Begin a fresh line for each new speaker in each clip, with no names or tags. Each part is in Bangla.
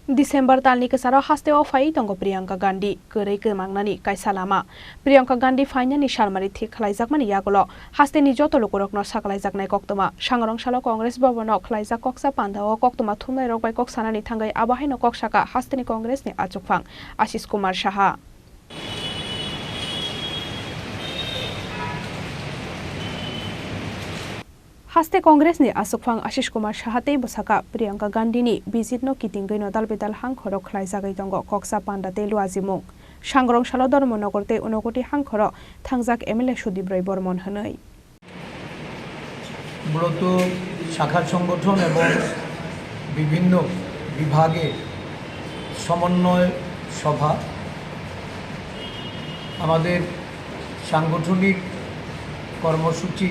Desember talni kesaro haste o fai tongo Priyanka Gandhi kerei kemangnani kaisa lama Priyanka Gandhi faina ni shalmari thik khlaijak mani yagolo haste ni joto lokorokno saklaijak nai koktoma sangrong salo Congress bhabono khlaijak koksa pandao koktoma thumnai rok bai koksanani thangai abahai no koksaka haste ni Congress ni achukphang Ashish Kumar Saha Haste Congress ni asukphang Ashish Kumar Sahatei bosaka Priyanka Gandhi ni bizit no kitinggai no dalbedal hangkhoro khlaijagai tongo koksa pandate luazimung sangrong salo Dharmonogorte unokoti hangkhoro thangjak MLA Sudip Roy Bormon hanai
মূলত শাখা সংগঠন এবং বিভিন্ন বিভাগে সমন্বয় সভা আমাদের সাংগঠনিক কর্মসূচি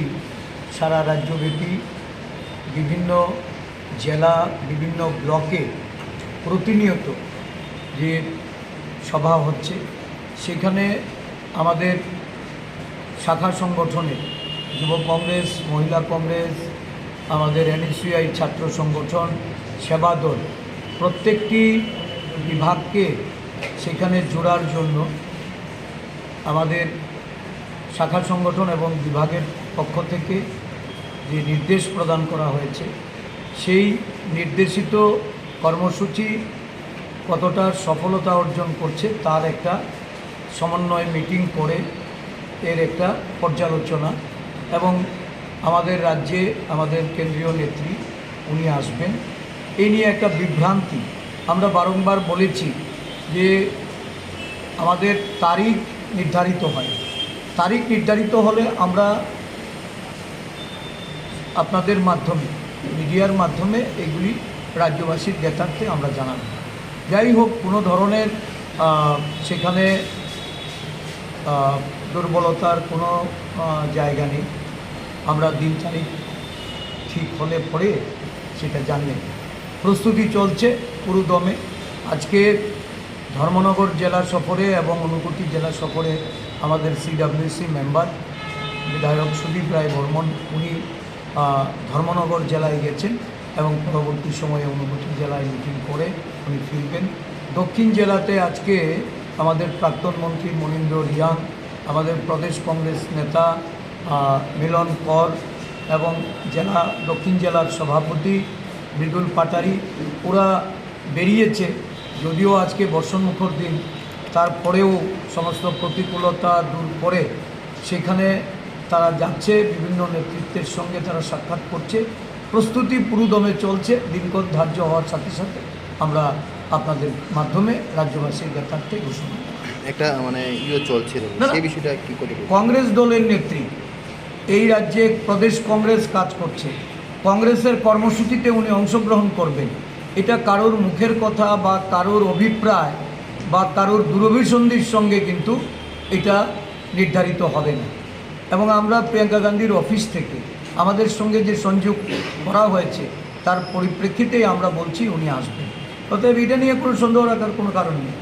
সারা রাজ্যব্যাপী বিভিন্ন জেলা বিভিন্ন ব্লকে প্রতিনিয়ত যে সভা হচ্ছে সেখানে আমাদের শাখা সংগঠনে যুব কংগ্রেস মহিলা কংগ্রেস আমাদের NSUI ছাত্র সংগঠন সেবা দল প্রত্যেকটি বিভাগকে সেখানে জোড়ার জন্য আমাদের শাখা সংগঠন এবং বিভাগের পক্ষ থেকে যে নির্দেশ প্রদান করা হয়েছে সেই নির্দেশিত কর্মসূচি কতটা সফলতা অর্জন করছে তার একটা সমন্বয় মিটিং করে এর একটা পর্যালোচনা এবং আমাদের রাজ্যে আমাদের কেন্দ্রীয় নেত্রী উনি আসবেন এই নিয়ে একটা বিভ্রান্তি আমরা বারংবার বলেছি যে আমাদের তারিখ নির্ধারিত হয় তারিখ নির্ধারিত হলে আমরা আপনাদের মাধ্যমে মিডিয়ার মাধ্যমে এগুলি রাজ্যবাসীর জ্ঞাতার্থে আমরা জানাব যাই হোক কোনো ধরনের সেখানে দুর্বলতার কোনো জায়গা নেই আমরা দিন তারিখ ঠিক হলে পরে সেটা জানবেন প্রস্তুতি চলছে পুরোদমে আজকে ধর্মনগর জেলা সফরে এবং ঊনকোটি জেলা সফরে আমাদের CWC মেম্বার বিধায়ক সুদীপ রায় বর্মন উনি ধর্মনগর জেলায় গেছেন এবং পরবর্তী সময়ে ঊনকোটি জেলায় মিটিং করে উনি ফিরবেন দক্ষিণ জেলাতে আজকে আমাদের প্রাক্তন মন্ত্রী মনীন্দ্র রিয়াং আমাদের প্রদেশ কংগ্রেস নেতা মিলন কর এবং জেলা দক্ষিণ জেলার সভাপতি মৃদুল পাটারি ওরা বেরিয়েছে যদিও আজকে বর্ষণমুখর দিন তারপরেও সমস্ত প্রতিকূলতা দূর করে সেখানে তারা যাচ্ছে বিভিন্ন নেতৃত্বের সঙ্গে তারা সাক্ষাৎ করছে প্রস্তুতি পুরোদমে চলছে দিনক্ষণ ধার্য হওয়ার সাথে সাথে আমরা আপনাদের মাধ্যমে রাজ্যবাসীর জ্ঞাতার্থে ঘোষণা
একটা চলছে সেই বিষয়টা কি করে
কংগ্রেস দলের নেত্রী এই রাজ্যে প্রদেশ কংগ্রেস কাজ করছে কংগ্রেসের কর্মসূচিতে উনি অংশগ্রহণ করবেন এটা কারোর মুখের কথা বা কারোর অভিপ্রায় বা কারোর দূরভিসন্ধির সঙ্গে কিন্তু এটা নির্ধারিত হবে না এবং আমরা প্রিয়াঙ্কা গান্ধীর অফিস থেকে আমাদের সঙ্গে যে সংযোগ করা হয়েছে তার পরিপ্রেক্ষিতেই আমরা বলছি উনি আসবেন অতএব এটা নিয়ে কোনো সন্দেহ রাখার কোনো কারণ নেই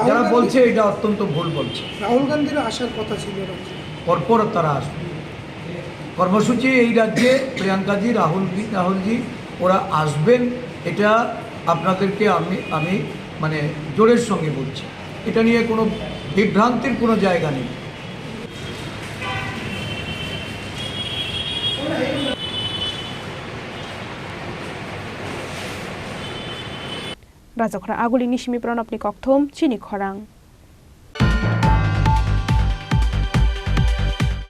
যারা বলছে এটা অত্যন্ত ভুল বলছে
রাহুল গান্ধীর আসার কথা ছিল
পরপর তারা আসবে কর্মসূচি এই রাজ্যে প্রিয়াঙ্কাজি রাহুলজি ওরা আসবেন এটা আপনাদেরকে আমি জোরের সঙ্গে বলছি এটা নিয়ে কোনো বিভ্রান্তির কোনো জায়গা নেই
Rajakra aguli nishimi pranopni kokthom chini khorang